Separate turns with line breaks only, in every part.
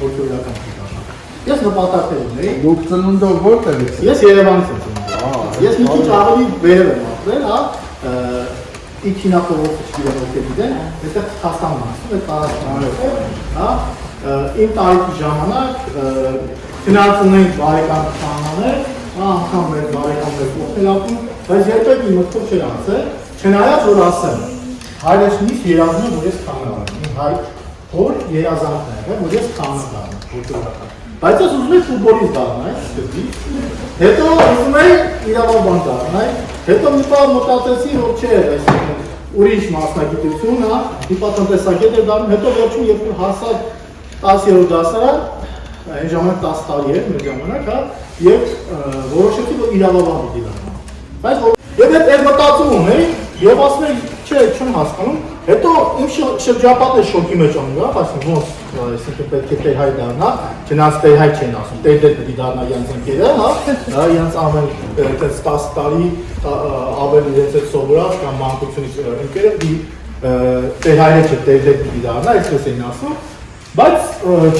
հոգեորական դիտարկում։ Ես նպատակներ ունեի։
Դուք ծնունդով որտեղից եք։
Ես Երևանից եմ ծնունդով։ Ես մի քիչ ավելի վերև եմ ապրել, հա, Իքինախորոց չգիտեմ ովքեր գիտեն, այստեղ Թասան մասում է, տարածքներով, հա, իմ տարիքի ժամանակ քննարկումենք բարեկամ քանաներ, անգամ մեր բարեկամներ փոխել ապրում, բայց երբեք իմ մտքով չէր անցել, չնայած որ ասեմ, հայրս միշտ երազում է, որ ես քանա եմ, իմ հայր հոր երազանքն է, որ ես քանա դառնամ, հոգեորական։ Բայց ես ուզում եմ ֆուտբոլիստ դառնալ, սկզբից, հետո ուզում եմ իրավաբան դառնալ, հետո մի բան մտածեցի, որ չէ, այսինքն ուրիշ մասնագիտություն, հա, մի բան տնտեսագետ էր դառնում, հետո վերջում երբ որ հասա 10-րդ դասարան, այն ժամանակ 10 տարի էր մեր ժամանակ, հա, եւ որոշեցի, որ իրավաբան պիտի դառնամ։ Բայց եւ այդ մտածում ունեի, եւ ասում եմ, չէ, չեմ հասկանում, հետո իմ շրջապատը շոկի մեջ անգա, ասում ոնց, այսինքն պետք է Տեր-հայ դառնա, չնայած Տեր-հայ չեն ասում, Տեր-դեր պիտի դառնա իրենց ընկերը, հա, իրենց ամեն 10 տարի ավել իրենց այդ սովորած կամ մանկությունից ընկերը Տեր-հայրը չէ, Տեր-դեր պիտի դառնա, այսպես էին ասում, բայց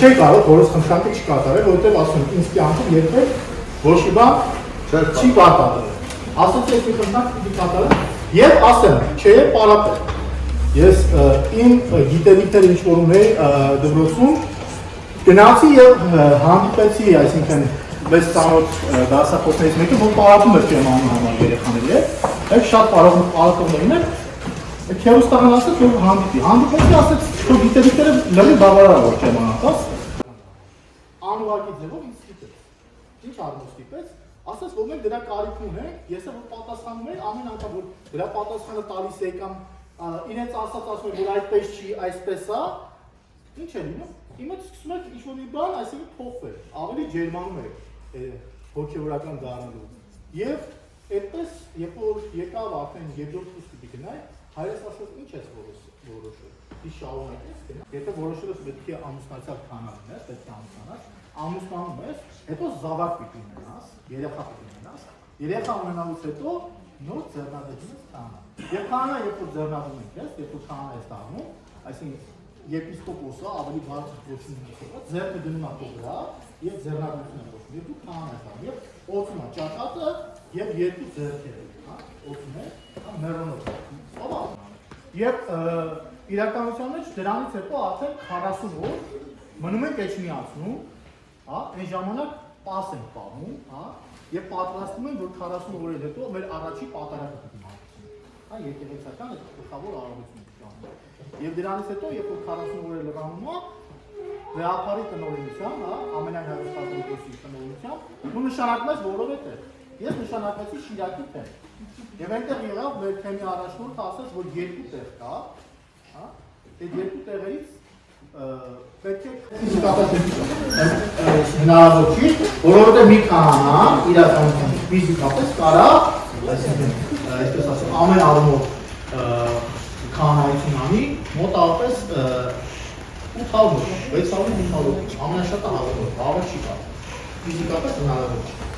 չէի կարող որս խնդրանքը չկատարել, որովհետև ասում եմ, ինձ կյանքում երբեք ոչ մի բան չի կատարել։ Ասեցի ես մի խնդրանք պիտի կատարել եւ ասեմ, չէ, պարապել։ Ես իմ գիտելիքները ինչ որ ունեի դպրոցում գնացի եւ հանդիպեցի, այսինքն մեծ ծանոթ դասախոսներից մեկը, որ պարապում էր ճեմանում համար երեխաների հետ, այդ շատ պարապողներն են, քերոստական ասեց, որ հանդիպեցի, ասեց, որ գիտելիքները լրի բավարար որ ճեմանատաս, անուղակի ձևով ինձ ստիպեց, ինչ արմով ստիպեց, ասեց, որ մենք դրա կարիք ունենք, ես որ պատասխանում եմ, ամեն անգամ որ դրա պատասխանը տալիս է կամ իրենց ասած ասում է, որ այդպես չի, այսպես է, ինչ է լինում, հիմա սկսում եք ինչ-որ մի բան, այսինքն փոխվել, ավելի ջերմանում եք հոգեորական դառնալու։ Եվ այդպես, երբ որ եկավ արդեն երկրորդ կուրսի պիտի գնայի, հայրս ասաց, ինչ ես որոշել, պիտի շարունակես գնա, եթե որոշել ես պետք է ամուսնացած քանալն ես, պետք է ամուսնանաս, ամուսնանում ես, հետո զավակ պիտի ունենաս, երեխա պիտի ունենաս, երեխա ունենալուց հետո նոր ձեռնադրում ես քանա։ Եվ քանա, երբ որ ձեռնադրում ես, երբ որ քանա ես դառնում, այսինքն եպիսկոպոսը ավելի բարձր ոչինչ ունեցող, ձեռքը դնում է քո վրա եւ ձեռնադրությունը ոչինչ, եւ դու քանա ես դառնում, եւ օծում է ճակատը եւ երկու ձեռքերը, հա, օծում է, հա, մեռոնով։ Սովա։ Եվ իրականության մեջ դրանից հետո արդեն 40 օր մնում ենք Էջմիածնում, հա, այն ժամանակ պաս ենք պահում, հա, եւ պատրաստում ենք, որ 40 օրեր հետո մեր առաջի պատարակը պիտի մատուցենք, հա, եկեղեցական այդ գլխավոր արարողությունը ճանաչում։ Եվ դրանից հետո, երբ որ 40 օրեր լրանում է, վեհապարի տնօրինությամբ, հա, ամենայն հեռուստատեսության տնօրինությամբ, դու նշանակում ես որովհետեւ ես նշանակեցի Շիրակի թեմ։ Եվ այնտեղ եղավ մեր թեմի առաջնորդը ասաց, որ երկու տեղ կա, հա, այդ երկու տեղերից պետք է հնարավոր չի, որովհետև մի քանա իրականության ֆիզիկապես կարա, այսպես ասեմ, ամեն առումով քանայություն անի, մոտավորապես 800, 600, 800, ամենաշատը հավելով, հավը չի կա, ֆիզիկապես հնարավոր չի։